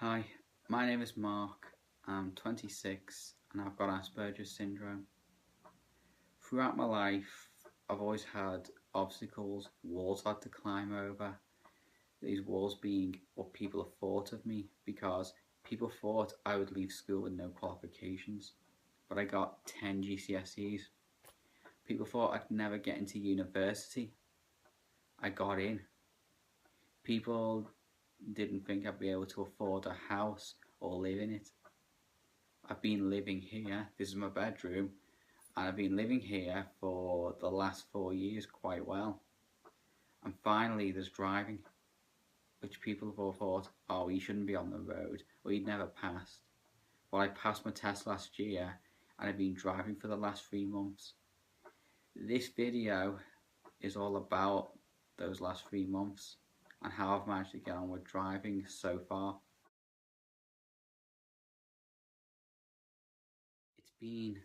Hi, my name is Mark. I'm 26 and I've got Aspergers Syndrome. Throughout my life, I've always had obstacles, walls I had to climb over. These walls being what people have thought of me, because people thought I would leave school with no qualifications, but I got 10 GCSEs. People thought I'd never get into university. I got in. People didn't think I'd be able to afford a house or live in it. I've been living here, this is my bedroom, and I've been living here for the last 4 years quite well. And finally there's driving, which people have all thought, oh, you shouldn't be on the road, or you'd never passed. Well, I passed my test last year, and I've been driving for the last 3 months. This video is all about those last 3 months, and how I've managed to get on with driving so far. It's been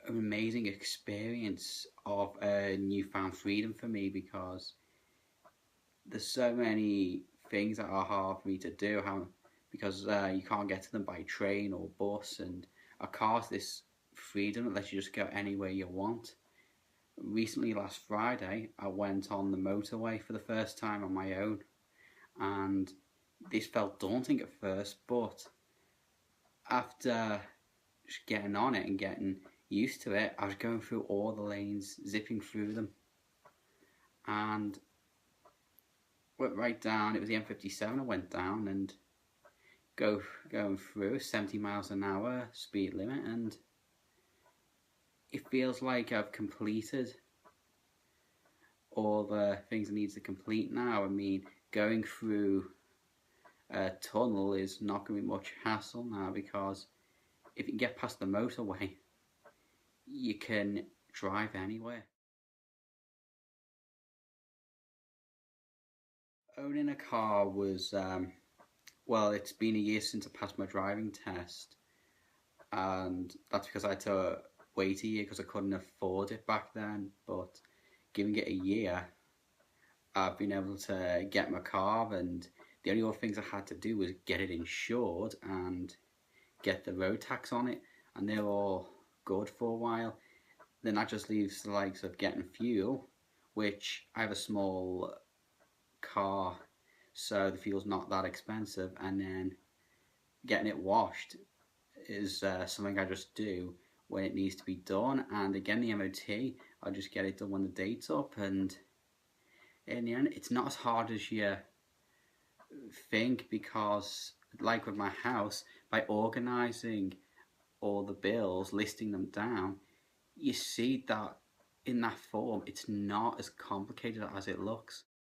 an amazing experience of a newfound freedom for me, because there's so many things that are hard for me to do because you can't get to them by train or bus, and a car's this freedom that lets you just go anywhere you want. Recently, last Friday, I went on the motorway for the first time on my own, and this felt daunting at first, but after just getting on it and getting used to it, I was going through all the lanes, zipping through them, and went right down. It was the M57. I went down and going through 70 miles an hour speed limit, and it feels like I've completed all the things I need to complete now. I mean, going through a tunnel is not going to be much hassle now, because if you can get past the motorway, you can drive anywhere. Owning a car was, well, it's been a year since I passed my driving test, and that's because I had to wait a year because I couldn't afford it back then. But giving it a year, I've been able to get my car, and the only other things I had to do was get it insured and get the road tax on it, and they're all good for a while. Then that just leaves the likes of getting fuel, which I have a small car, so the fuel's not that expensive, and then getting it washed is something I just do when it needs to be done. And again, the MOT, I just get it done when the date's up, and in the end, it's not as hard as you think, because like with my house, by organising all the bills, listing them down, you see that in that form it's not as complicated as it looks.